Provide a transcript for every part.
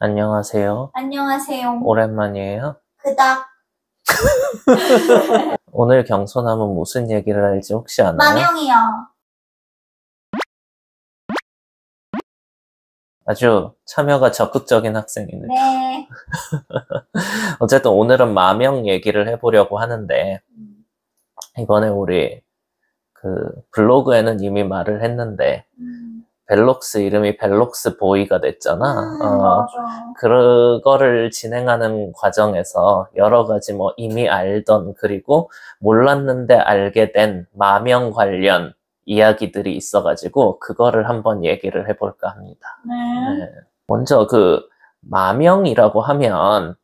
안녕하세요. 안녕하세요. 오랜만이에요. 그닥. 오늘 경소남은 무슨 얘기를 할지 혹시 아나요? 마명이요. 아주 참여가 적극적인 학생이네. 네. 어쨌든 오늘은 마명 얘기를 해보려고 하는데, 이번에 우리 그 블로그에는 이미 말을 했는데, 벨록스 이름이 벨록스 보이가 됐잖아. 맞아. 그거를 진행하는 과정에서 여러 가지 뭐 이미 알던 그리고 몰랐는데 알게 된 마명 관련 이야기들이 있어가지고 그거를 한번 얘기를 해볼까 합니다. 네. 먼저 그 마명이라고 하면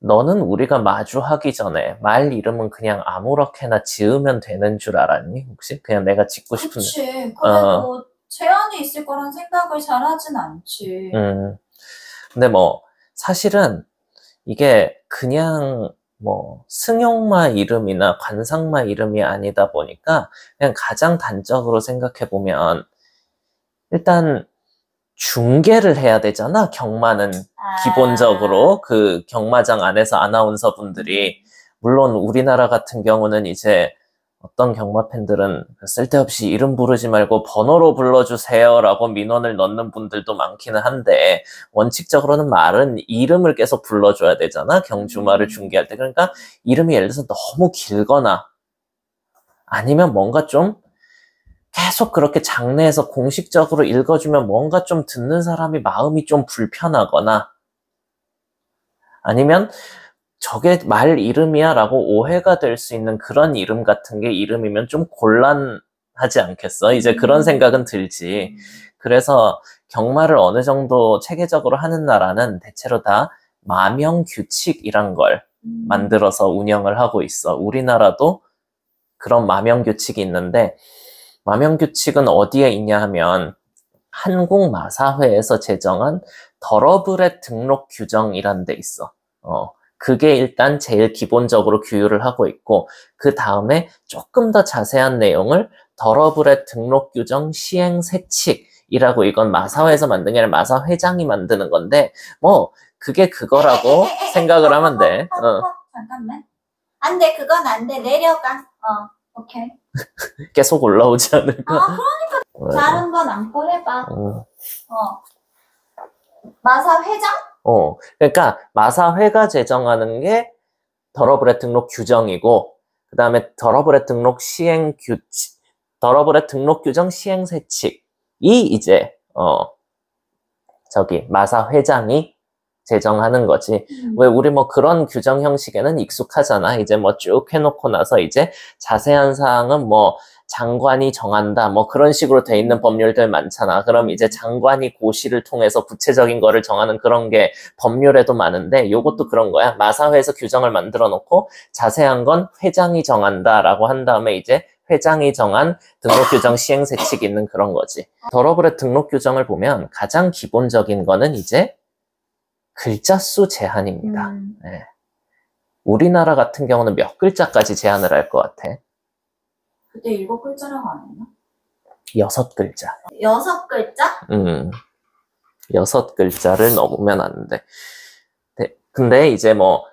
너는 우리가 마주하기 전에 말 이름은 그냥 아무렇게나 지으면 되는 줄 알았니? 혹시? 그냥 내가 짓고 싶은데. 그치. 그래도 제한이 있을 거란 생각을 잘 하진 않지. 근데 뭐 사실은 이게 그냥 뭐 승용마 이름이나 관상마 이름이 아니다 보니까 그냥 가장 단적으로 생각해보면 일단 중계를 해야 되잖아. 경마는 기본적으로 그 경마장 안에서 아나운서 분들이 물론 우리나라 같은 경우는 이제 어떤 경마 팬들은 쓸데없이 이름 부르지 말고 번호로 불러주세요 라고 민원을 넣는 분들도 많기는 한데 원칙적으로는 말은 이름을 계속 불러줘야 되잖아. 경주마를 중계할 때. 그러니까 이름이 예를 들어서 너무 길거나 아니면 뭔가 좀 계속 그렇게 장내에서 공식적으로 읽어주면 뭔가 좀 듣는 사람이 마음이 좀 불편하거나 아니면 저게 말 이름이야 라고 오해가 될 수 있는 그런 이름 같은 게 이름이면 좀 곤란하지 않겠어? 이제 그런 생각은 들지. 그래서 경마를 어느 정도 체계적으로 하는 나라는 대체로 다 마명규칙이란 걸 만들어서 운영을 하고 있어. 우리나라도 그런 마명규칙이 있는데 마명규칙은 어디에 있냐 하면 한국마사회에서 제정한 더러블의 등록 규정이란 데 있어. 그게 일단 제일 기본적으로 규율을 하고 있고 그 다음에 조금 더 자세한 내용을 더러블의 등록 규정 시행 세칙이라고 이건 마사회에서 만든 게 아니라 마사회장이 만드는 건데 뭐 그게 그거라고 생각을 하면 돼. 잠깐만. 안 돼. 그건 안 돼. 내려가. 오케이. 계속 올라오지 않을까? 그러니까 다른 건 안고 해봐. 마사회장? 그러니까 마사회가 제정하는 게 더러블의 등록 규정이고 그 다음에 더러블의 등록 시행 규칙, 더러블의 등록 규정 시행 세칙이 이제 마사회장이 제정하는 거지. 왜 우리 뭐 그런 규정 형식에는 익숙하잖아. 이제 뭐 쭉 해놓고 나서 이제 자세한 사항은 뭐 장관이 정한다. 뭐 그런 식으로 돼 있는 법률들 많잖아. 그럼 이제 장관이 고시를 통해서 구체적인 거를 정하는 그런 게 법률에도 많은데 요것도 그런 거야. 마사회에서 규정을 만들어 놓고 자세한 건 회장이 정한다라고 한 다음에 이제 회장이 정한 등록규정 시행세칙이 있는 그런 거지. 더러블의 등록규정을 보면 가장 기본적인 거는 이제 글자 수 제한입니다. 네. 우리나라 같은 경우는 몇 글자까지 제한을 할 것 같아? 그때 7글자라고 안 했나? 6글자. 6글자? 6글자를 넘으면 안 돼. 네. 근데 이제 뭐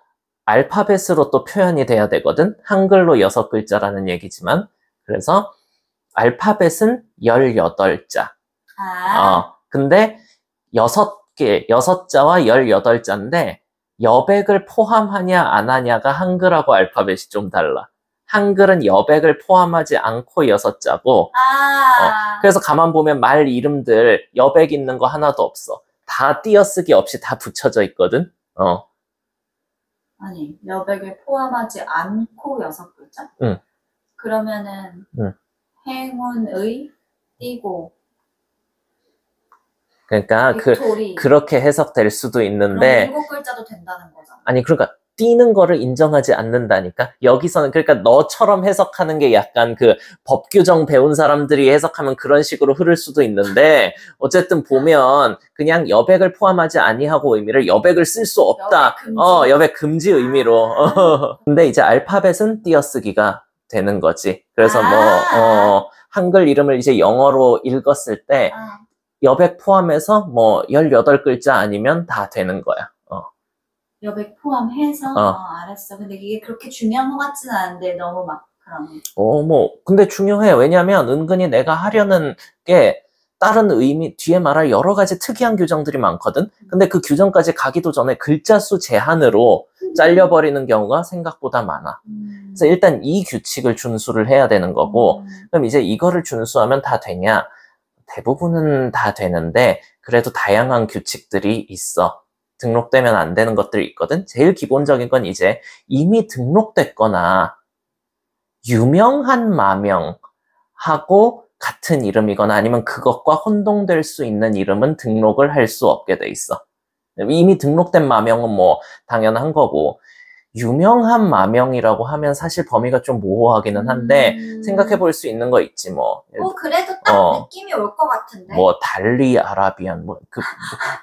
알파벳으로 또 표현이 돼야 되거든? 한글로 6글자라는 얘기지만 그래서 알파벳은 18자. 근데 6자와 18자인데 여백을 포함하냐 안 하냐가 한글하고 알파벳이 좀 달라. 한글은 여백을 포함하지 않고 6자고 그래서 가만 보면 말 이름들 여백 있는 거 하나도 없어. 다 띄어쓰기 없이 다 붙여져 있거든. 아니, 여백을 포함하지 않고 6글자? 응. 그러면은 행운의 띄고 그러니까 그렇게 해석될 수도 있는데 7글자도 된다는 거잖아. 아니 그러니까 띄는 거를 인정하지 않는다니까. 여기서는 그러니까 너처럼 해석하는 게 약간 그 법규정 배운 사람들이 해석하면 그런 식으로 흐를 수도 있는데 어쨌든 보면 그냥 여백을 포함하지 아니하고 의미를 여백을 쓸 수 없다. 여백 금지 의미로. 근데 이제 알파벳은 띄어쓰기가 되는 거지. 그래서 뭐 한글 이름을 이제 영어로 읽었을 때 여백 포함해서 뭐 18글자 아니면 다 되는 거야. 여백 포함해서? 알았어. 근데 이게 그렇게 중요한 것 같지는 않은데 너무 막 그런. 뭐 근데 중요해. 왜냐면 은근히 내가 하려는 게 다른 의미, 뒤에 말할 여러 가지 특이한 규정들이 많거든. 근데 그 규정까지 가기도 전에 글자 수 제한으로 잘려버리는 경우가 생각보다 많아. 그래서 일단 이 규칙을 준수를 해야 되는 거고, 그럼 이제 이거를 준수하면 다 되냐? 대부분은 다 되는데 그래도 다양한 규칙들이 있어. 등록되면 안 되는 것들이 있거든. 제일 기본적인 건 이제 이미 등록됐거나 유명한 마명하고 같은 이름이거나 아니면 그것과 혼동될 수 있는 이름은 등록을 할 수 없게 돼 있어. 이미 등록된 마명은 뭐 당연한 거고, 유명한 마명이라고 하면 사실 범위가 좀 모호하기는 한데 생각해 볼 수 있는 거 있지 뭐. 그래도 딱 느낌이 올 것 같은데. 뭐 달리 아라비안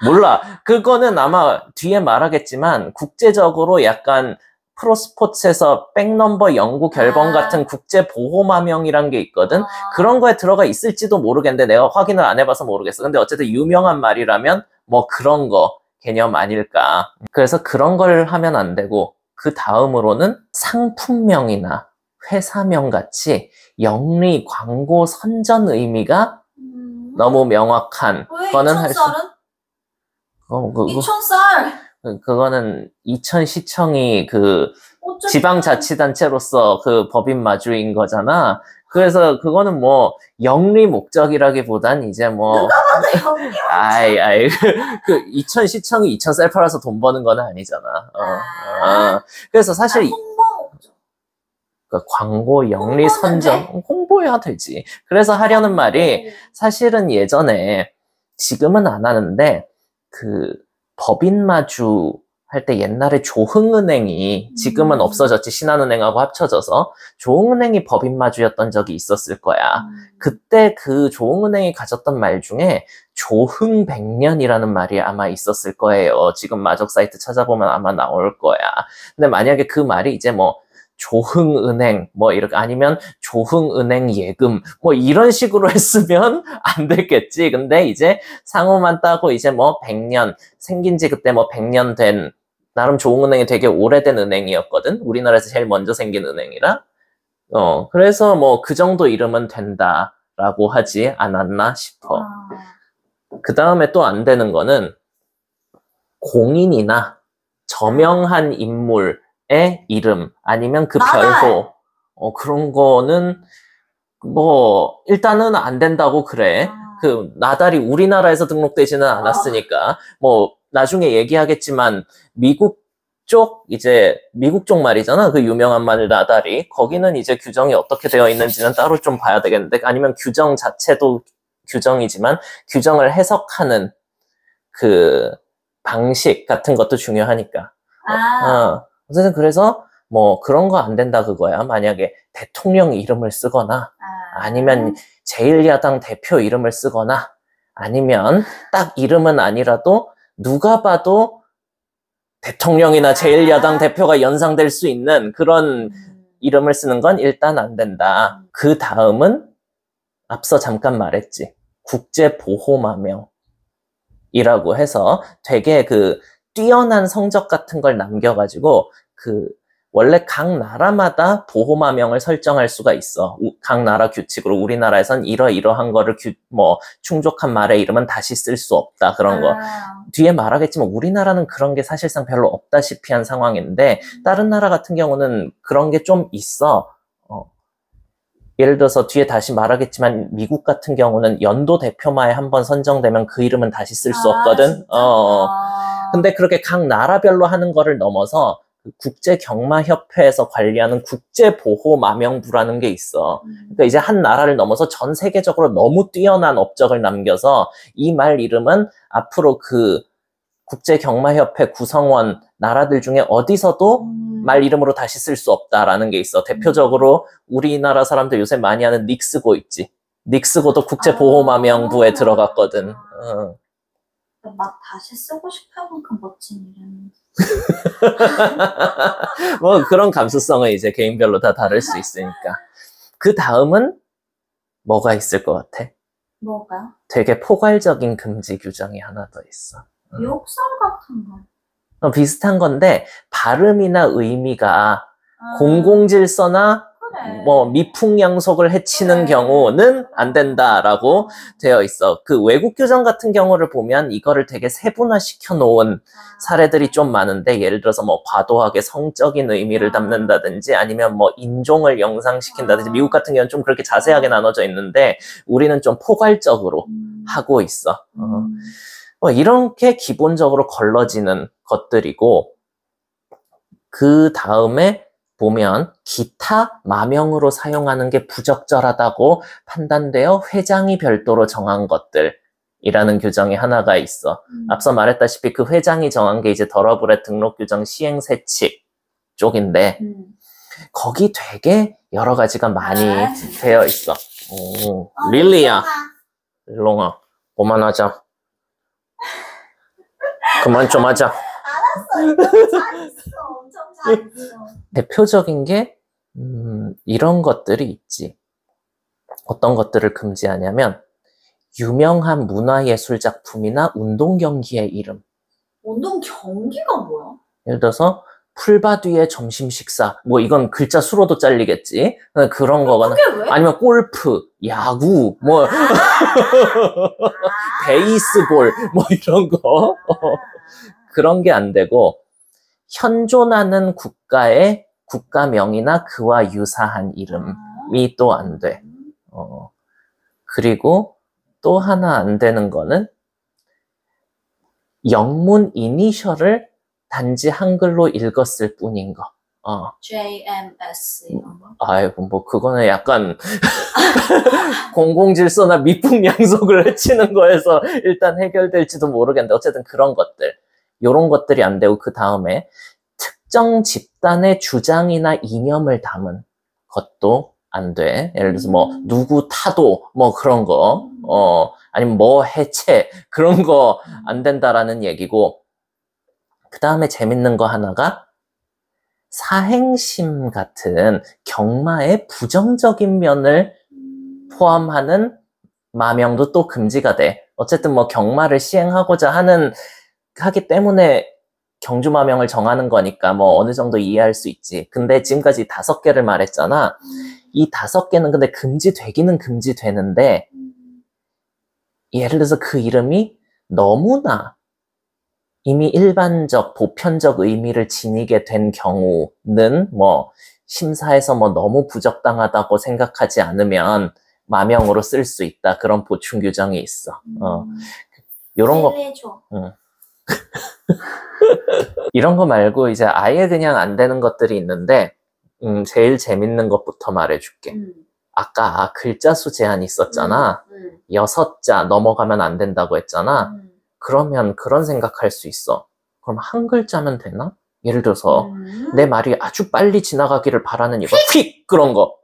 몰라. 그거는 아마 뒤에 말하겠지만 국제적으로 약간 프로스포츠에서 백넘버 연구 결번 같은 국제 보호 마명이란 게 있거든. 그런 거에 들어가 있을지도 모르겠는데 내가 확인을 안 해봐서 모르겠어. 근데 어쨌든 유명한 말이라면 뭐 그런 거 개념 아닐까. 그래서 그런 걸 하면 안 되고, 그 다음으로는 상품명이나 회사명 같이 영리, 광고, 선전 의미가 너무 명확한 거는 할 수. 그거는 이천시청이 그 지방자치단체로서 그 법인 마주인 거잖아. 그래서 그거는 뭐 영리 목적이라기보단 이제 뭐 누가 봐도 영리 목적. 그 이천시청이 이천셀파라서 돈 버는 건 아니잖아. 그래서 사실 홍보 목적. 그 광고, 영리, 선전 홍보해야 되지. 그래서 하려는 말이 사실은 예전에, 지금은 안 하는데 그 법인 마주 할 때 옛날에 조흥은행이, 지금은 없어졌지, 신한은행하고 합쳐져서 조흥은행이 법인 마주였던 적이 있었을 거야. 그때 그 조흥은행이 가졌던 말 중에 조흥백년이라는 말이 아마 있었을 거예요. 지금 마적 사이트 찾아보면 아마 나올 거야. 근데 만약에 그 말이 이제 뭐 조흥은행 뭐 이렇게, 아니면 조흥은행 예금 뭐 이런 식으로 했으면 안 됐겠지. 근데 이제 상호만 따고 이제 뭐 100년 생긴 지 그때 뭐 100년 된, 나름 조흥은행이 되게 오래된 은행이었거든. 우리나라에서 제일 먼저 생긴 은행이라. 그래서 뭐 그 정도 이름은 된다라고 하지 않았나 싶어. 그 다음에 또 안 되는 거는 공인이나 저명한 인물의 이름 아니면 그 별호, 그런 거는 뭐 일단은 안 된다고 그래. 그 나달이 우리나라에서 등록되지는 않았으니까. 뭐 나중에 얘기하겠지만 미국 쪽 말이잖아. 그 유명한 말 나달이. 거기는 이제 규정이 어떻게 되어 있는지는 따로 좀 봐야 되겠는데, 아니면 규정 자체도 규정이지만 규정을 해석하는 그 방식 같은 것도 중요하니까. 어쨌든 그래서 뭐 그런 거 안 된다 그거야. 만약에 대통령 이름을 쓰거나 아니면 제1야당 대표 이름을 쓰거나, 아니면 딱 이름은 아니라도 누가 봐도 대통령이나 제1야당 대표가 연상될 수 있는 그런 이름을 쓰는 건 일단 안 된다. 그 다음은 앞서 잠깐 말했지, 국제보호마명이라고 해서 되게 그 뛰어난 성적 같은 걸 남겨가지고 그 원래 각 나라마다 보호마명을 설정할 수가 있어. 각 나라 규칙으로. 우리나라에선 이러이러한 거를 충족한 말의 이름은 다시 쓸 수 없다. 그런 거. 뒤에 말하겠지만 우리나라는 그런 게 사실상 별로 없다시피 한 상황인데, 다른 나라 같은 경우는 그런 게 좀 있어. 예를 들어서 뒤에 다시 말하겠지만 미국 같은 경우는 연도 대표마에 한번 선정되면 그 이름은 다시 쓸 수 없거든. 근데 그렇게 각 나라별로 하는 거를 넘어서 국제경마협회에서 관리하는 국제보호마명부라는 게 있어. 그러니까 이제 한 나라를 넘어서 전 세계적으로 너무 뛰어난 업적을 남겨서 이 말 이름은 앞으로 그 국제경마협회 구성원 나라들 중에 어디서도 말 이름으로 다시 쓸 수 없다라는 게 있어. 대표적으로 우리나라 사람들 요새 많이 하는 닉스고 있지. 닉스고도 국제보호마명부에 들어갔거든. 막 다시 쓰고 싶을 만큼 멋진 이름. 뭐 그런 감수성은 이제 개인별로 다 다를 수 있으니까. 그 다음은 뭐가 있을 것 같아? 뭐가? 되게 포괄적인 금지 규정이 하나 더 있어. 욕설 같은 거. 비슷한 건데 발음이나 의미가 아, 공공질서나 그래. 뭐 미풍양속을 해치는 그래. 경우는 안 된다라고 되어 있어. 그 외국 규정 같은 경우를 보면 이거를 되게 세분화시켜 놓은 사례들이 좀 많은데, 예를 들어서 뭐 과도하게 성적인 의미를 담는다든지 아니면 뭐 인종을 영상시킨다든지, 미국 같은 경우는 좀 그렇게 자세하게 나눠져 있는데 우리는 좀 포괄적으로 하고 있어. 이렇게 기본적으로 걸러지는 것들이고, 그 다음에 보면 기타 마명으로 사용하는 게 부적절하다고 판단되어 회장이 별도로 정한 것들이라는 규정이 하나가 있어. 앞서 말했다시피 그 회장이 정한 게 이제 더러블의 등록규정 시행세칙 쪽인데 거기 되게 여러 가지가 많이 되어 있어. 오, 릴리야, 릴롱아, 그만하자. 그만 좀 하자. 알았어, 이거 잘했어. 엄청 잘했어. 대표적인 게 이런 것들이 있지. 어떤 것들을 금지하냐면 유명한 문화예술 작품이나 운동 경기의 이름. 운동 경기가 뭐야? 예를 들어서 풀바디의 점심 식사. 뭐 이건 글자 수로도 잘리겠지. 그런 거거나 그게 왜? 아니면 골프, 야구, 뭐 베이스볼, 뭐 이런 거. 그런 게 안 되고, 현존하는 국가의 국가명이나 그와 유사한 이름이 또 안 돼. 그리고 또 하나 안 되는 거는 영문 이니셜을 단지 한글로 읽었을 뿐인 거. JMS 이런 거? 아이고, 뭐 그거는 약간 공공질서나 미풍양속을 해치는 거에서 일단 해결될지도 모르겠는데, 어쨌든 그런 것들, 요런 것들이 안 되고, 그 다음에 특정 집단의 주장이나 이념을 담은 것도 안 돼. 예를 들어서 뭐 누구 타도 뭐 그런 거, 아니면 뭐 해체, 그런 거 안 된다라는 얘기고, 그 다음에 재밌는 거 하나가 사행심 같은 경마의 부정적인 면을 포함하는 마명도 또 금지가 돼. 어쨌든 뭐 경마를 시행하고자 하기 때문에 경주마명을 정하는 거니까 뭐 어느 정도 이해할 수 있지. 근데 지금까지 5개를 말했잖아. 이 5개는 근데 금지되기는 금지되는데, 예를 들어서 그 이름이 너무나 이미 일반적, 보편적 의미를 지니게 된 경우는 뭐 심사에서 뭐 너무 부적당하다고 생각하지 않으면 마명으로 쓸 수 있다. 그런 보충 규정이 있어. 요런 거. 이런 거 말고 이제 아예 그냥 안 되는 것들이 있는데, 제일 재밌는 것부터 말해줄게. 아까 글자 수 제한이 있었잖아. 6자 넘어가면 안 된다고 했잖아. 그러면 그런 생각할 수 있어. 그럼 한 글자면 되나? 예를 들어서 내 말이 아주 빨리 지나가기를 바라는 이거 휙! 그런 거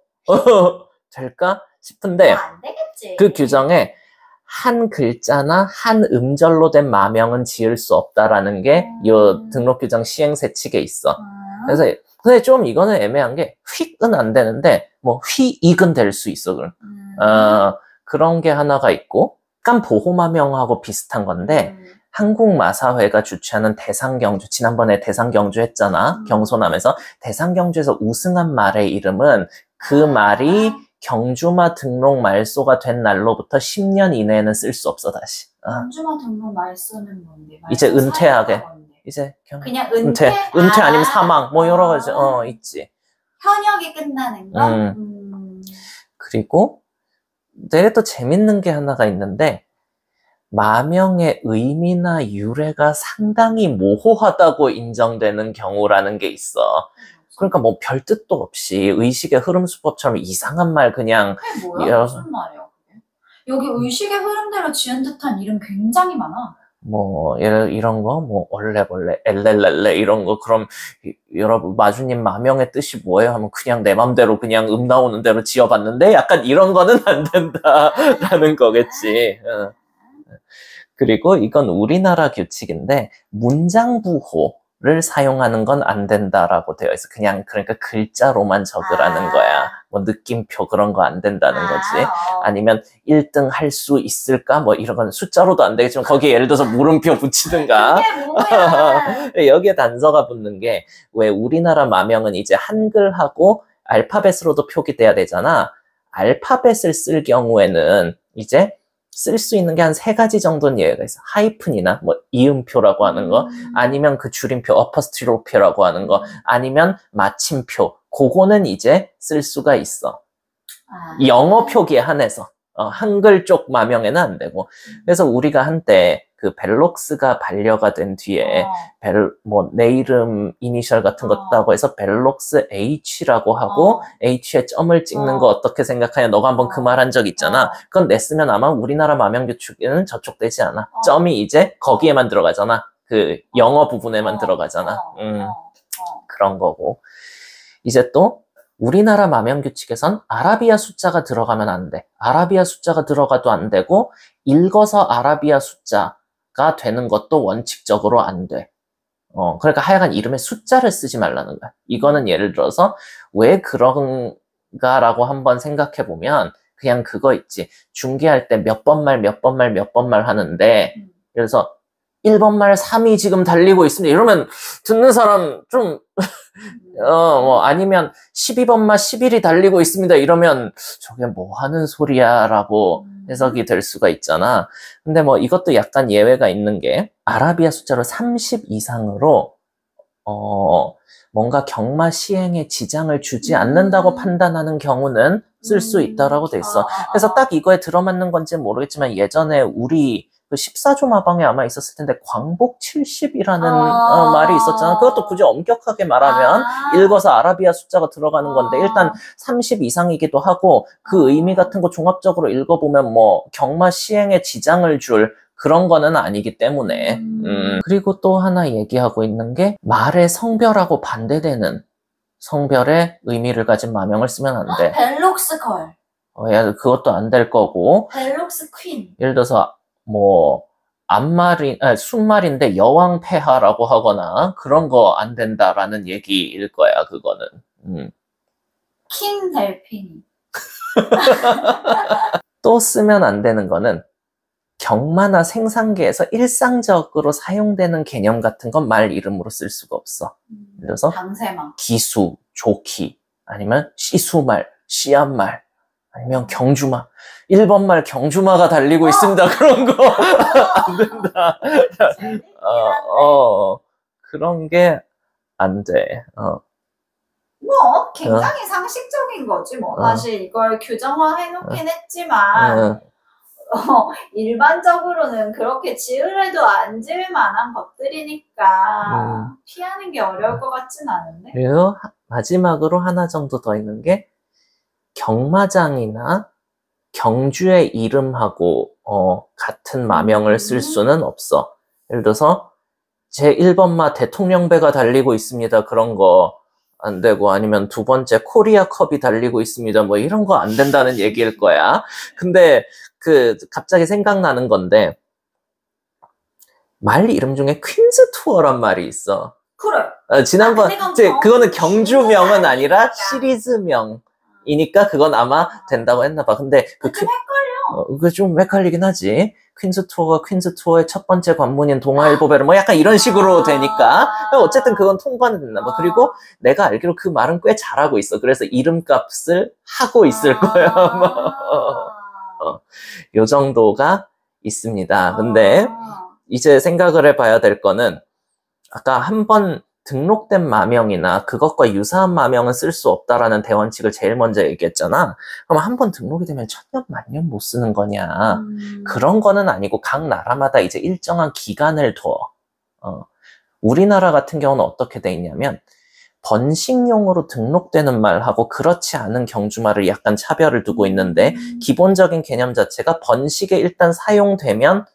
될까 싶은데, 안 되겠지. 그 규정에 한 글자나 한 음절로 된 마명은 지을 수 없다라는 게 이 등록규정 시행세칙에 있어. 그래서 근데 좀 이거는 애매한 게 휙은 안 되는데 뭐 휘익은 될 수 있어. 그런 게 하나가 있고, 약간 보호마명하고 비슷한 건데, 한국마사회가 주최하는 대상경주, 지난번에 대상경주 했잖아. 경손하면서 대상경주에서 우승한 말의 이름은 그 말이 경주마 등록 말소가 된 날로부터 10년 이내에는 쓸 수 없어, 다시. 경주마 등록 말소는 뭔데? 이제 은퇴하게. 이제 그냥 은퇴 아니면 사망, 뭐 여러 가지, 있지. 현역이 끝나는 거? 그리고 되게 또 재밌는 게 하나가 있는데, 마명의 의미나 유래가 상당히 모호하다고 인정되는 경우라는 게 있어. 그러니까 뭐 별 뜻도 없이 의식의 흐름 수법처럼 이상한 말 그냥. 그게 뭐야? 무슨 말이야 그게? 여기 의식의 흐름대로 지은 듯한 이름 굉장히 많아. 뭐 이런 거, 뭐 얼레벌레, 엘렐렐레 이런 거. 그럼 여러분, 마주님 마명의 뜻이 뭐예요? 하면 그냥 내 맘대로 그냥 나오는 대로 지어봤는데, 약간 이런 거는 안 된다라는 거겠지. 그리고 이건 우리나라 규칙인데, 문장부호를 사용하는 건 안 된다라고 되어 있어. 그냥 그러니까 글자로만 적으라는 거야. 뭐 느낌표 그런 거 안 된다는 거지. 어. 아니면 1등 할 수 있을까? 뭐 이런 건 숫자로도 안 되겠지만 거기에 예를 들어서 물음표 붙이든가. 그게 뭐야? 여기에 단서가 붙는 게 왜 우리나라 마명은 이제 한글하고 알파벳으로도 표기돼야 되잖아. 알파벳을 쓸 경우에는 이제 쓸 수 있는 게 한 3가지 정도는 예외가 있어. 하이픈이나 뭐 이음표라고 하는 거, 아니면 그 줄임표 어퍼스트로피라고 하는 거, 아니면 마침표. 그거는 이제 쓸 수가 있어. 영어 표기에 한해서. 한글 쪽 마명에는 안 되고. 그래서 우리가 한때 그 벨록스가 반려가 된 뒤에 뭐 내 이름 이니셜 같은 거 따고 해서 벨록스 H라고 하고 H에 점을 찍는 거 어떻게 생각하냐. 너가 한번 그 말 한 적 있잖아. 그건 냈으면 아마 우리나라 마명 규칙에는 저촉되지 않아. 점이 이제 거기에만 들어가잖아. 그 영어 부분에만 들어가잖아. 그런 거고. 이제 또 우리나라 마명 규칙에선 아라비아 숫자가 들어가면 안 돼. 아라비아 숫자가 들어가도 안 되고 읽어서 아라비아 숫자가 되는 것도 원칙적으로 안 돼. 그러니까 하여간 이름에 숫자를 쓰지 말라는 거야. 이거는 예를 들어서 왜 그런가라고 한번 생각해 보면 그냥 그거 있지. 중계할 때 몇 번 말, 몇 번 말, 몇 번 말 하는데 그래서 1번 말 3이 지금 달리고 있습니다. 이러면 듣는 사람 좀 뭐 아니면 12번 말 11이 달리고 있습니다. 이러면 저게 뭐 하는 소리야 라고 해석이 될 수가 있잖아. 근데 뭐 이것도 약간 예외가 있는 게 아라비아 숫자로 30 이상으로 뭔가 경마 시행에 지장을 주지 않는다고 판단하는 경우는 쓸 수 있다라고 돼 있어. 그래서 딱 이거에 들어맞는 건지 모르겠지만 예전에 우리 그 14조 마방에 아마 있었을 텐데 광복 70이라는 말이 있었잖아. 그것도 굳이 엄격하게 말하면 읽어서 아라비아 숫자가 들어가는 건데 일단 30 이상이기도 하고 그 의미 같은 거 종합적으로 읽어보면 뭐 경마 시행에 지장을 줄 그런 거는 아니기 때문에 그리고 또 하나 얘기하고 있는 게 말의 성별하고 반대되는 성별의 의미를 가진 마명을 쓰면 안 돼. 벨록스 걸. 그것도 안 될 거고. 벨록스 퀸. 예를 들어서 뭐 순말인데 여왕 폐하라고 하거나 그런 거 안 된다라는 얘기일 거야. 그거는. 킹 델핀. 또 쓰면 안 되는 거는 경마나 생산계에서 일상적으로 사용되는 개념 같은 건 말 이름으로 쓸 수가 없어. 예를 들어서 방세망, 기수, 조기, 아니면 시수말, 씨앗말, 아니면 경주마. 1번 말 경주마가 달리고 있습니다. 그런 거 안 된다. 그런 게 안 돼. 뭐 굉장히 상식적인 거지 뭐. 사실 이걸 규정화 해놓긴 했지만 일반적으로는 그렇게 지으래도 안 지을 만한 것들이니까 피하는 게 어려울 것 같진 않은데. 그리고 마지막으로 하나 정도 더 있는 게 경마장이나 경주의 이름하고 같은 마명을 쓸 수는 없어. 예를 들어서 제 1번마 대통령배가 달리고 있습니다. 그런 거 안 되고, 아니면 2번째 코리아 컵이 달리고 있습니다. 뭐 이런 거 안 된다는 얘기일 거야. 근데 갑자기 생각나는 건데 말 이름 중에 퀸즈 투어란 말이 있어. 그래. 지난번 그거는 경주명은 아니라 시리즈명이니까 그건 아마 된다고 했나 봐. 근데 좀 헷갈려. 그게 좀 헷갈리긴 하지. 퀸즈 투어가 퀸즈 투어의 첫 번째 관문인 동아일보배를 뭐 약간 이런 식으로 되니까 어쨌든 그건 통과는 됐나 봐. 그리고 내가 알기로 그 말은 꽤 잘하고 있어. 그래서 이름값을 하고 있을 거야 아마. 요 정도가 있습니다. 근데 이제 생각을 해봐야 될 거는 아까 한번 등록된 마명이나 그것과 유사한 마명은 쓸 수 없다라는 대원칙을 제일 먼저 얘기했잖아. 그럼 한번 등록이 되면 천년 만년 못 쓰는 거냐. 그런 거는 아니고 각 나라마다 이제 일정한 기간을 둬. 우리나라 같은 경우는 어떻게 돼 있냐면 번식용으로 등록되는 말하고 그렇지 않은 경주말을 약간 차별을 두고 있는데 기본적인 개념 자체가 번식에 일단 사용되면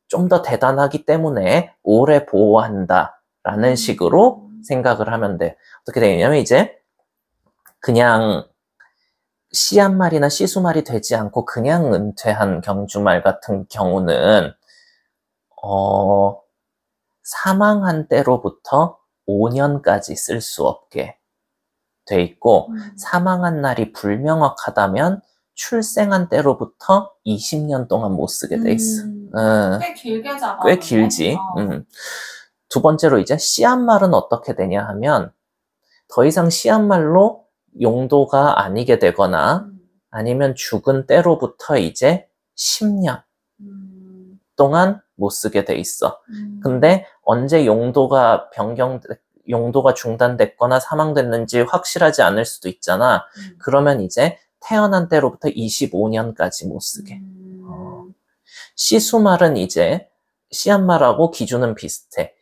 좀 더 대단하기 때문에 오래 보호한다 라는 식으로 생각을 하면 돼. 어떻게 되냐면 이제 그냥 씨앗말이나 시수말이 되지 않고 그냥 은퇴한 경주말 같은 경우는 사망한 때로부터 5년까지 쓸 수 없게 돼 있고 사망한 날이 불명확하다면 출생한 때로부터 20년 동안 못 쓰게 돼 있어. 꽤 길게 잡아. 꽤 길지. 두 번째로 이제 씨앗말은 어떻게 되냐 하면 더 이상 씨앗말로 용도가 아니게 되거나 아니면 죽은 때로부터 이제 10년 동안 못 쓰게 돼 있어. 근데 언제 용도가 중단됐거나 사망됐는지 확실하지 않을 수도 있잖아. 그러면 이제 태어난 때로부터 25년까지 못 쓰게. 시수말은 이제 씨앗말하고 기준은 비슷해.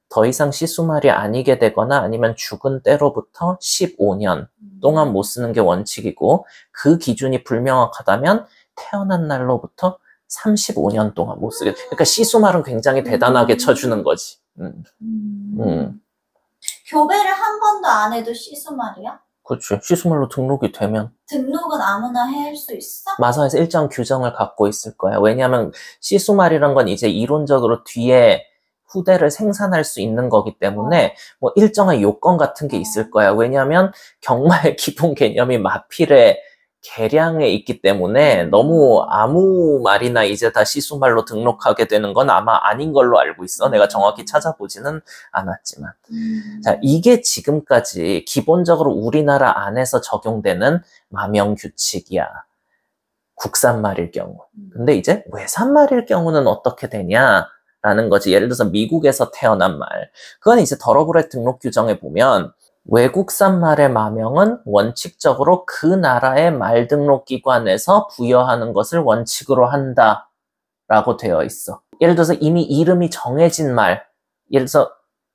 더 이상 시수말이 아니게 되거나 아니면 죽은 때로부터 15년 동안 못 쓰는 게 원칙이고 그 기준이 불명확하다면 태어난 날로부터 35년 동안 못 쓰게. 그러니까 시수말은 굉장히 대단하게 쳐주는 거지. 교배를 한 번도 안 해도 시수말이야? 그렇지. 시수말로 등록이 되면. 등록은 아무나 할 수 있어? 마사에서 일정 규정을 갖고 있을 거야. 왜냐하면 시수말이란 건 이제 이론적으로 뒤에 후대를 생산할 수 있는 거기 때문에 뭐 일정한 요건 같은 게 있을 거야. 왜냐하면 경마의 기본 개념이 마필의 계량에 있기 때문에 너무 아무 말이나 이제 다 시수말로 등록하게 되는 건 아마 아닌 걸로 알고 있어. 내가 정확히 찾아보지는 않았지만. 자, 이게 지금까지 기본적으로 우리나라 안에서 적용되는 마명 규칙이야. 국산말일 경우. 근데 이제 외산말일 경우는 어떻게 되냐라는 거지. 예를 들어서 미국에서 태어난 말. 그건 이제 더러블의 등록 규정에 보면 외국산 말의 마명은 원칙적으로 그 나라의 말 등록 기관에서 부여하는 것을 원칙으로 한다라고 되어 있어. 예를 들어서 이미 이름이 정해진 말, 예를 들어서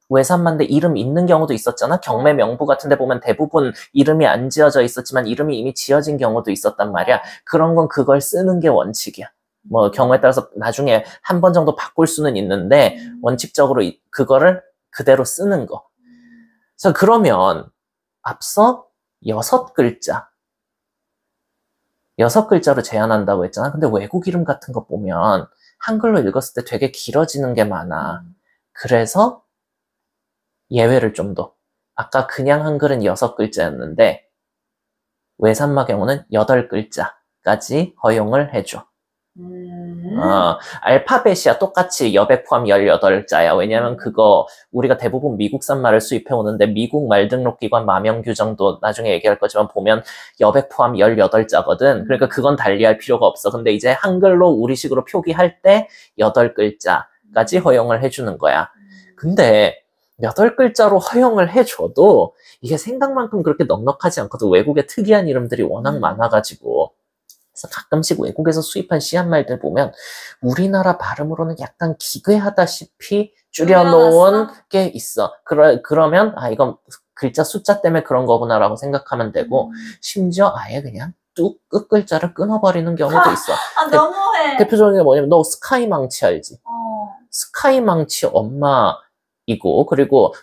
외산말인데 이름 있는 경우도 있었잖아. 경매 명부 같은 데 보면 대부분 이름이 안 지어져 있었지만 이름이 이미 지어진 경우도 있었단 말이야. 그런 건 그걸 쓰는 게 원칙이야. 뭐 경우에 따라서 나중에 한 번 정도 바꿀 수는 있는데 원칙적으로 그거를 그대로 쓰는 거. 자, 그러면 앞서 6글자로 제한한다고 했잖아. 근데 외국 이름 같은 거 보면 한글로 읽었을 때 되게 길어지는 게 많아. 그래서 예외를 좀 더. 아까 그냥 한글은 6글자였는데 외산마 경우는 8글자까지 허용을 해줘. 알파벳이야. 똑같이 여백 포함 18자야. 왜냐면 그거 우리가 대부분 미국산 말을 수입해 오는데 미국 말 등록기관 마명 규정도 나중에 얘기할 거지만 보면 여백 포함 18자거든. 그러니까 그건 달리할 필요가 없어. 근데 이제 한글로 우리식으로 표기할 때 8글자까지 허용을 해주는 거야. 근데 8글자로 허용을 해줘도 이게 생각만큼 그렇게 넉넉하지 않거든. 외국의 특이한 이름들이 워낙 많아가지고. 그래서 가끔씩 외국에서 수입한 씨앗말들 보면 우리나라 발음으로는 약간 기괴하다시피 줄여놓은 게 있어. 그러면 이건 글자 숫자 때문에 그런 거구나라고 생각하면 되고 심지어 아예 그냥 뚝 끝글자를 끊어버리는 경우도 있어. 너무해. 대표적인 게 뭐냐면 너 스카이망치 알지? 스카이망치 엄마이고 그리고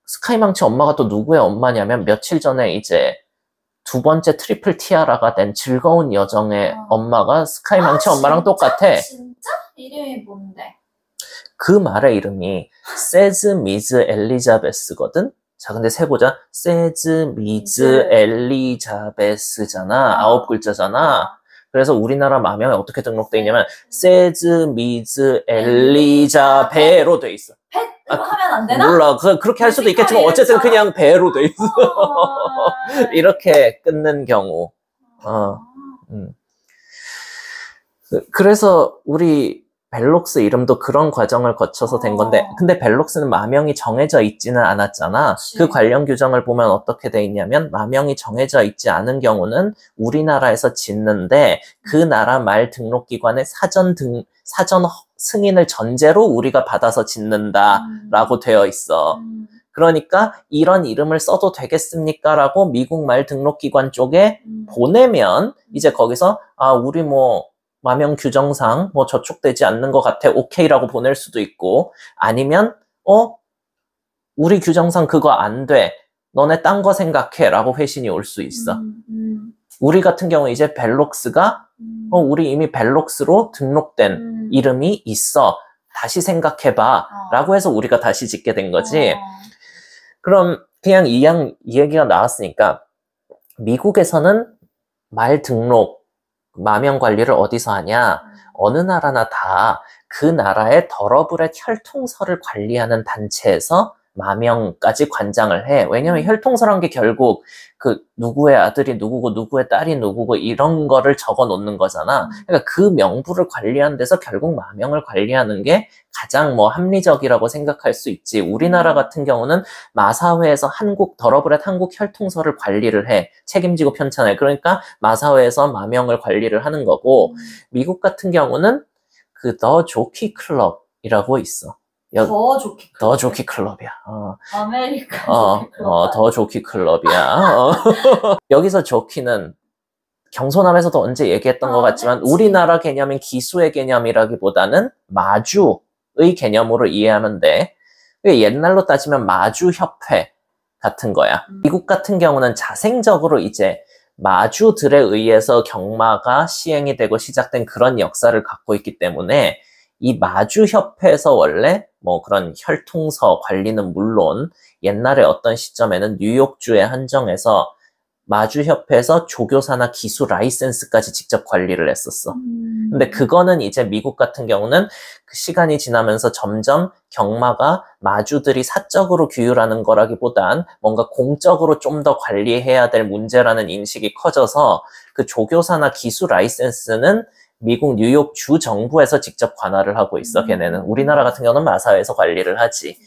스카이망치 엄마가 또 누구의 엄마냐면 며칠 전에 이제 두 번째 트리플 티아라가 된 즐거운 여정의 엄마가 스카이망치 엄마랑 똑같아. 진짜? 이름이 뭔데? 그 말의 이름이 세즈 미즈 엘리자베스거든? 자, 근데 세보자. 세즈 미즈 엘리자베스잖아. 9글자잖아. 그래서 우리나라 마명에 어떻게 등록돼 있냐면 세즈 미즈 엘리자베로 돼 있어. 이거 하면 안 되나? 몰라. 그렇게 할 수도 있겠지만 어쨌든 그냥 배로 돼 있어. 이렇게 끊는 경우. 그래서 우리 벨록스 이름도 그런 과정을 거쳐서 된 건데 근데 벨록스는 마명이 정해져 있지는 않았잖아. 그 관련 규정을 보면 어떻게 돼 있냐면 마명이 정해져 있지 않은 경우는 우리나라에서 짓는데 그 나라 말 등록기관의 사전 승인을 전제로 우리가 받아서 짓는다라고 되어 있어. 그러니까 이런 이름을 써도 되겠습니까? 라고 미국 말 등록기관 쪽에 보내면 이제 거기서 우리 뭐 마명 규정상 뭐 저촉되지 않는 것 같아. 오케이라고 보낼 수도 있고 아니면 우리 규정상 그거 안 돼. 너네 딴 거 생각해 라고 회신이 올 수 있어. 우리 같은 경우 이제 벨록스가 우리 이미 벨록스로 등록된 이름이 있어. 다시 생각해봐. 라고 해서 우리가 다시 짓게 된 거지. 그럼 그냥 이 얘기가 나왔으니까 미국에서는 말 등록, 마명 관리를 어디서 하냐? 어느 나라나 다 그 나라의 더러블의 혈통서를 관리하는 단체에서 마명까지 관장을 해. 왜냐면 혈통서란 게 결국 그 누구의 아들이 누구고 누구의 딸이 누구고 이런 거를 적어 놓는 거잖아. 그러니까 그 명부를 관리하는 데서 결국 마명을 관리하는 게 가장 뭐 합리적이라고 생각할 수 있지. 우리나라 같은 경우는 마사회에서 더러블의 한국 혈통서를 관리를 해. 책임지고 편찬해. 그러니까 마사회에서 마명을 관리를 하는 거고, 미국 같은 경우는 그 더 조키 클럽이라고 있어. 더 조키 클럽. 더 조키 클럽이야. 아메리칸 조키 클럽. 더 조키 클럽이야. 여기서 조키는 경소남에서도 언제 얘기했던 것 같지만 그치. 우리나라 개념인 기수의 개념이라기보다는 마주의 개념으로 이해하면 돼. 옛날로 따지면 마주협회 같은 거야. 미국 같은 경우는 자생적으로 이제 마주들에 의해서 경마가 시행이 되고 시작된 그런 역사를 갖고 있기 때문에 이 마주협회에서 원래 뭐 그런 혈통서 관리는 물론 옛날에 어떤 시점에는 뉴욕주에 한정해서 마주협회에서 조교사나 기수 라이센스까지 직접 관리를 했었어. 근데 그거는 이제 미국 같은 경우는 그 시간이 지나면서 점점 경마가 마주들이 사적으로 규율하는 거라기보단 뭔가 공적으로 좀 더 관리해야 될 문제라는 인식이 커져서 그 조교사나 기수 라이센스는 미국 뉴욕 주 정부에서 직접 관할을 하고 있어. 걔네는. 우리나라 같은 경우는 마사회에서 관리를 하지.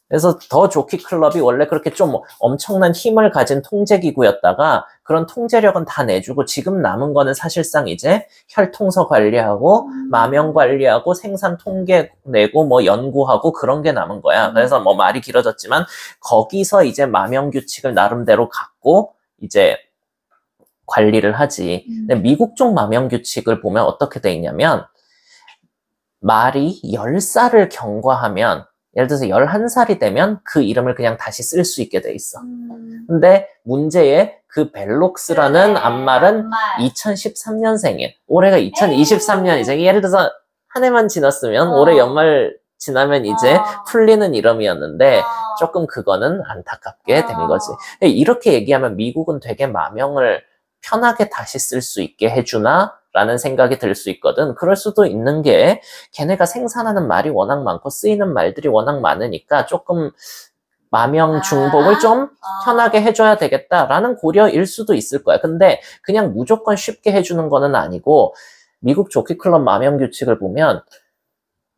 그래서 더 조키 클럽이 원래 그렇게 좀 엄청난 힘을 가진 통제기구였다가 그런 통제력은 다 내주고 지금 남은 거는 사실상 이제 혈통서 관리하고 마명 관리하고 생산 통계 내고 뭐 연구하고 그런 게 남은 거야. 그래서 뭐 말이 길어졌지만 거기서 이제 마명 규칙을 나름대로 갖고 이제 관리를 하지. 근데 미국 쪽 마명 규칙을 보면 어떻게 돼 있냐면 말이 10살을 경과하면 예를 들어서 11살이 되면 그 이름을 그냥 다시 쓸 수 있게 돼 있어. 근데 문제의 그 벨록스라는 그래, 암말은 암말. 2013년생이야. 올해가 2023년이죠. 예를 들어서 한 해만 지났으면 올해 연말 지나면 이제 풀리는 이름이었는데 조금 그거는 안타깝게 된 거지. 이렇게 얘기하면 미국은 되게 마명을 편하게 다시 쓸 수 있게 해주나? 라는 생각이 들 수 있거든. 그럴 수도 있는 게 걔네가 생산하는 말이 워낙 많고 쓰이는 말들이 워낙 많으니까 조금 마명 중복을 좀 편하게 해줘야 되겠다라는 고려일 수도 있을 거야. 근데 그냥 무조건 쉽게 해주는 거는 아니고 미국 조키클럽 마명 규칙을 보면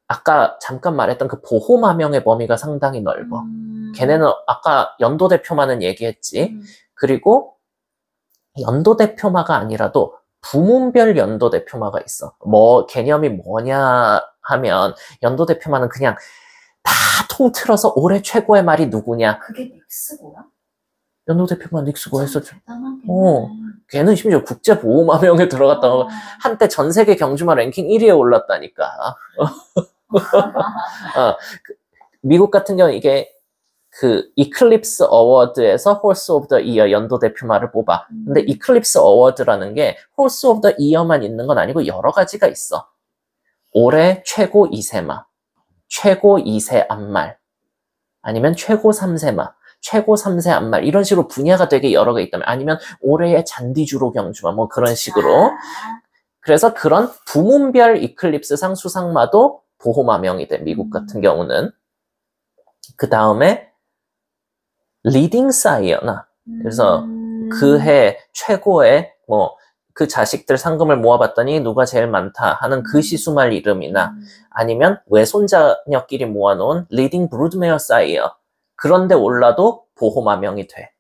아까 잠깐 말했던 그 보호 마명의 범위가 상당히 넓어. 걔네는 아까 연도 대표마는 얘기했지. 그리고 연도 대표마가 아니라도 부문별 연도 대표마가 있어. 뭐 개념이 뭐냐 하면 연도 대표마는 그냥 다 통틀어서 올해 최고의 말이 누구냐. 그게 닉스고야? 연도 대표마 닉스고 했었죠. 대단하게. 걔는 심지어 국제 보호마명에 들어갔다가 한때 전 세계 경주마 랭킹 1위에 올랐다니까. 미국 같은 경우는 이게 그 이클립스 어워드에서 홀스 오브 더 이어 연도 대표마를 뽑아. 근데 이클립스 어워드라는 게 홀스 오브 더 이어만 있는 건 아니고 여러 가지가 있어. 올해 최고 2세마, 최고 2세 암말, 아니면 최고 3세마, 최고 3세 암말 이런 식으로 분야가 되게 여러 개 있다면 아니면 올해의 잔디주로 경주마 뭐 그런 식으로. 그래서 그런 부문별 이클립스상 수상마도 보호마명이 돼. 미국 같은 경우는. 그 다음에 리딩 사이어나 그래서 그 해 최고의 뭐 그 자식들 상금을 모아봤더니 누가 제일 많다 하는 그 시수말 이름이나 아니면 외손자녀끼리 모아놓은 리딩 브루드메어 사이어 그런데 올라도 보호마명이 돼.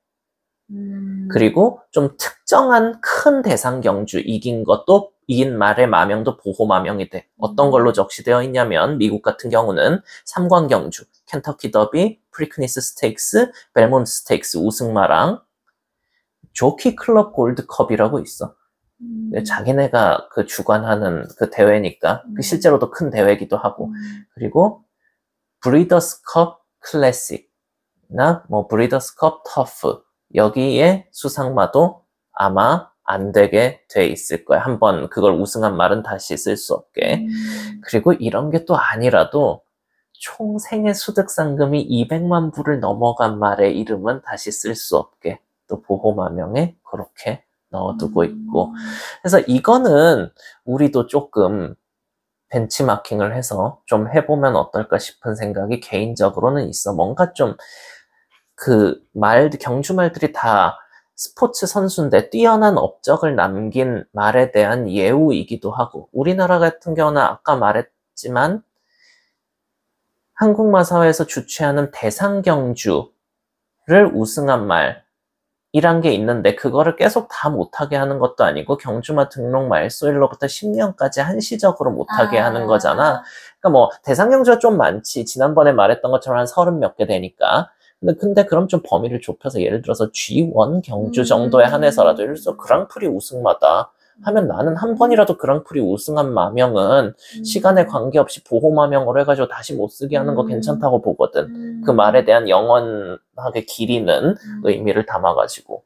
그리고 좀 특정한 큰 대상 경주 이긴 말의 마명도 보호마명이 돼. 어떤 걸로 적시되어 있냐면 미국 같은 경우는 3관 경주, 켄터키 더비, 프리크니스 스테이크스, 벨몬트 스테이크스 우승마랑 조키 클럽 골드컵이라고 있어. 자기네가 그 주관하는 그 대회니까 그 실제로도 큰 대회기도 하고 그리고 브리더스컵 클래식이나 뭐 브리더스컵 터프 여기에 수상마도 아마 안 되게 돼 있을 거야. 한번 그걸 우승한 말은 다시 쓸 수 없게. 그리고 이런 게 또 아니라도 총 생애 수득 상금이 200만 불을 넘어간 말의 이름은 다시 쓸 수 없게 또 보호마명에 그렇게 넣어두고 있고, 그래서 이거는 우리도 조금 벤치마킹을 해서 좀 해보면 어떨까 싶은 생각이 개인적으로는 있어. 뭔가 좀 경주 말들이 다 스포츠 선수인데 뛰어난 업적을 남긴 말에 대한 예우이기도 하고, 우리나라 같은 경우는 아까 말했지만 한국마사회에서 주최하는 대상경주를 우승한 말이란 게 있는데, 그거를 계속 다 못하게 하는 것도 아니고 경주마 등록 말소일로부터 10년까지 한시적으로 못하게 하는 거잖아. 그러니까 뭐 대상경주가 좀 많지, 지난번에 말했던 것처럼 한 30몇 개 되니까. 근데 그럼 좀 범위를 좁혀서 예를 들어서 G1 경주 정도에 한해서라도, 예를 들어서 그랑프리 우승마다 하면 나는 한 번이라도 그랑프리 우승한 마명은 시간에 관계없이 보호마명으로 해가지고 다시 못 쓰게 하는 거 괜찮다고 보거든. 그 말에 대한 영원하게 기리는 의미를 담아가지고.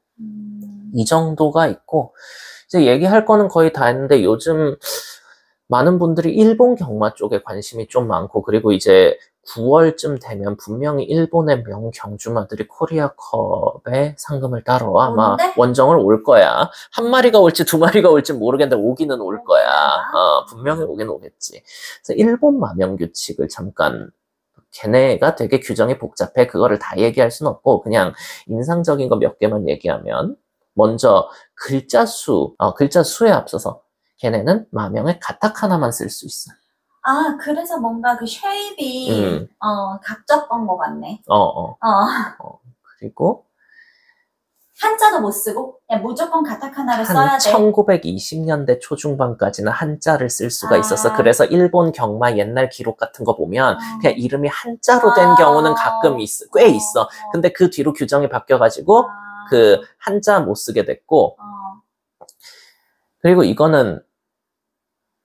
이 정도가 있고, 이제 얘기할 거는 거의 다 했는데, 요즘 많은 분들이 일본 경마 쪽에 관심이 좀 많고, 그리고 이제 9월쯤 되면 분명히 일본의 명경주마들이 코리아컵에 상금을 따러 아마 원정을 올 거야. 한 마리가 올지 두 마리가 올지 모르겠는데 오기는 올 거야. 분명히 오긴 오겠지. 그래서 일본 마명 규칙을 잠깐, 걔네가 되게 규정이 복잡해. 그거를 다 얘기할 순 없고 그냥 인상적인 거 몇 개만 얘기하면, 먼저 글자 수에 앞서서 걔네는 마명에 가타카나만 쓸 수 있어. 그래서 뭔가 그 쉐입이 각졌던 것 같네. 그리고 한자도 못 쓰고 그냥 무조건 가타카나를 써야 돼. 1920년대 초중반까지는 한자를 쓸 수가 있었어. 그래서 일본 경마 옛날 기록 같은 거 보면 그냥 이름이 한자로 된 경우는 가끔 꽤 있어. 근데 그 뒤로 규정이 바뀌어가지고 그 한자 못 쓰게 됐고, 그리고 이거는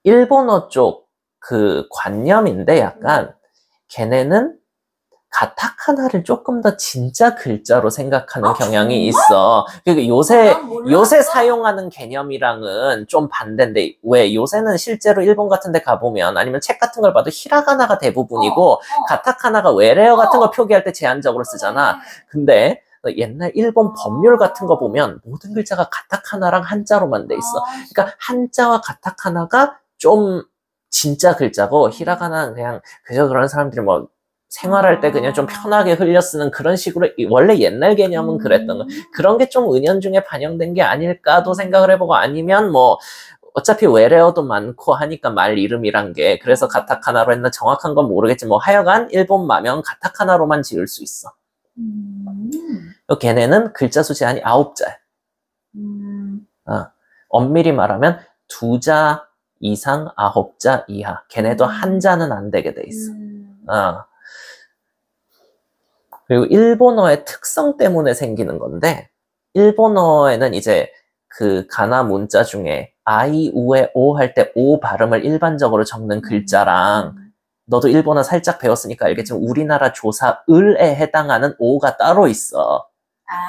일본어 쪽 그 관념인데, 약간 걔네는 가타카나를 조금 더 진짜 글자로 생각하는 경향이 있어. 그러니까 요새 사용하는 개념이랑은 좀 반대인데, 왜 요새는 실제로 일본 같은 데 가보면 아니면 책 같은 걸 봐도 히라가나가 대부분이고 가타카나가 외래어 같은 거 표기할 때 제한적으로 쓰잖아. 근데 옛날 일본 법률 같은 거 보면 모든 글자가 가타카나랑 한자로만 돼 있어. 그러니까 한자와 가타카나가 좀 진짜 글자고, 히라가나는 그냥 그저 그런 사람들이 뭐 생활할 때 그냥 좀 편하게 흘려 쓰는 그런 식으로, 원래 옛날 개념은 그랬던 거. 그런 게 좀 은연중에 반영된 게 아닐까도 생각을 해보고, 아니면 뭐 어차피 외래어도 많고 하니까 말 이름이란 게, 그래서 가타카나로 했나 정확한 건 모르겠지. 뭐 하여간 일본 마명 가타카나로만 지을 수 있어. 걔네는 글자 수 제한이 9자야. 엄밀히 말하면 2자 이상 9자 이하. 걔네도 한자는 안 되게 돼 있어. 그리고 일본어의 특성 때문에 생기는 건데, 일본어에는 이제 그 가나 문자 중에 아이, 우에, 오 할 때 오 발음을 일반적으로 적는 글자랑, 너도 일본어 살짝 배웠으니까 알겠지만 우리나라 조사 을에 해당하는 오가 따로 있어.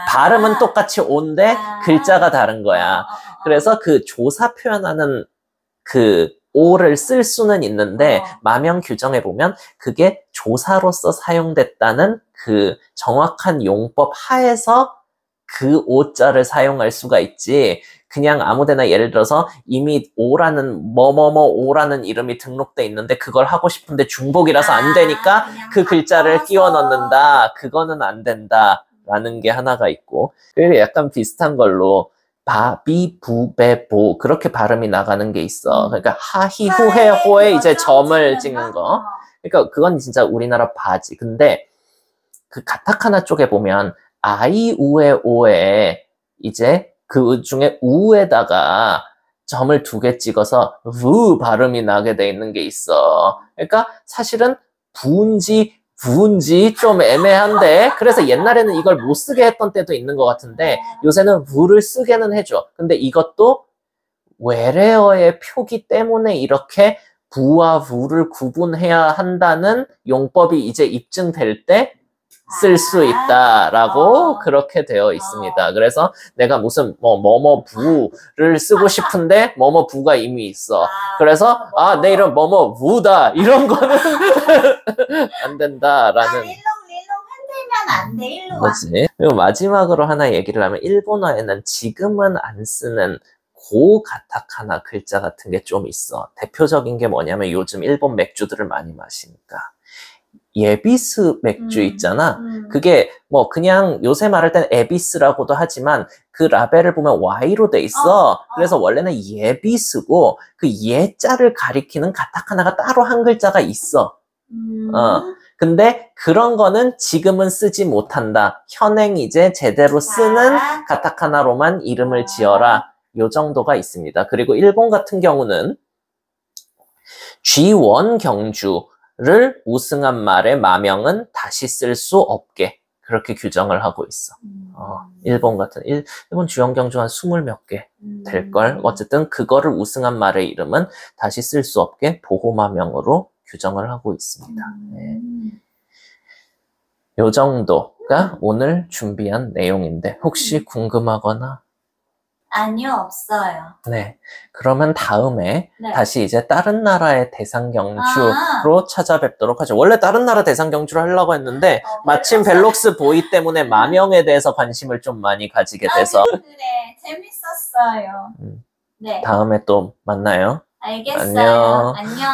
발음은 똑같이 오인데 글자가 다른 거야. 그래서 그 조사 표현하는 그 오를 쓸 수는 있는데, 마명 규정에 보면 그게 조사로서 사용됐다는 그 정확한 용법 하에서 그 오자를 사용할 수가 있지, 그냥 아무데나 예를 들어서 이미 오라는 오라는 이름이 등록돼 있는데 그걸 하고 싶은데 중복이라서 안 되니까 그 글자를 끼워 넣는다, 그거는 안 된다 라는 게 하나가 있고, 그리고 약간 비슷한 걸로 바, 비, 부, 배, 보 그렇게 발음이 나가는 게 있어. 그러니까 하히, 후해, 호에 이제 점을 찍는 거. 그러니까 그건 진짜 우리나라 바지. 근데 그 가타카나 쪽에 보면 아이, 우에, 오에 이제 그 중에 우에다가 점을 2개 찍어서 우 발음이 나게 돼 있는 게 있어. 그러니까 사실은 부은지 좀 애매한데, 그래서 옛날에는 이걸 못 쓰게 했던 때도 있는 것 같은데 요새는 우를 쓰게는 해줘. 근데 이것도 외래어의 표기 때문에 이렇게 부와 우를 구분해야 한다는 용법이 이제 입증될 때 쓸 수 있다라고 어. 그렇게 되어 있습니다. 그래서 내가 무슨 뭐뭐 부를 쓰고 싶은데 뭐뭐 부가 이미 있어. 그래서 내 이름 뭐뭐 부다 이런 거는 안 된다라는. 일롱 흔들면 안 돼. 일로 와. 뭐지? 그리고 마지막으로 하나 얘기를 하면 일본어에는 지금은 안 쓰는 고 가타카나 글자 같은 게 좀 있어. 대표적인 게 뭐냐면 요즘 일본 맥주들을 많이 마시니까 예비스 맥주 있잖아. 그게 뭐 그냥 요새 말할 땐 에비스라고도 하지만 그 라벨을 보면 Y로 돼 있어. 그래서 원래는 예비스고 그 예자를 가리키는 가타카나가 따로 한 글자가 있어. 근데 그런 거는 지금은 쓰지 못한다. 현행 이제 제대로 쓰는 가타카나로만 이름을 지어라. 요 정도가 있습니다. 그리고 일본 같은 경우는 G1 경주를 우승한 말의 마명은 다시 쓸 수 없게 그렇게 규정을 하고 있어. 일본 같은 일본 G1 경주 한 20몇 개 될걸. 어쨌든 그거를 우승한 말의 이름은 다시 쓸 수 없게 보호마명으로 규정을 하고 있습니다. 네. 요 정도가 오늘 준비한 내용인데 혹시 궁금하거나? 아니요, 없어요. 네. 그러면 다음에 네. 다시 이제 다른 나라의 대상경주로 찾아뵙도록 하죠. 원래 다른 나라 대상경주를 하려고 했는데 마침 벨록스 보이 때문에 마명에 대해서 관심을 좀 많이 가지게 돼서. 그래, 재밌었어요. 네. 다음에 또 만나요. 알겠어요. 안녕. 안녕.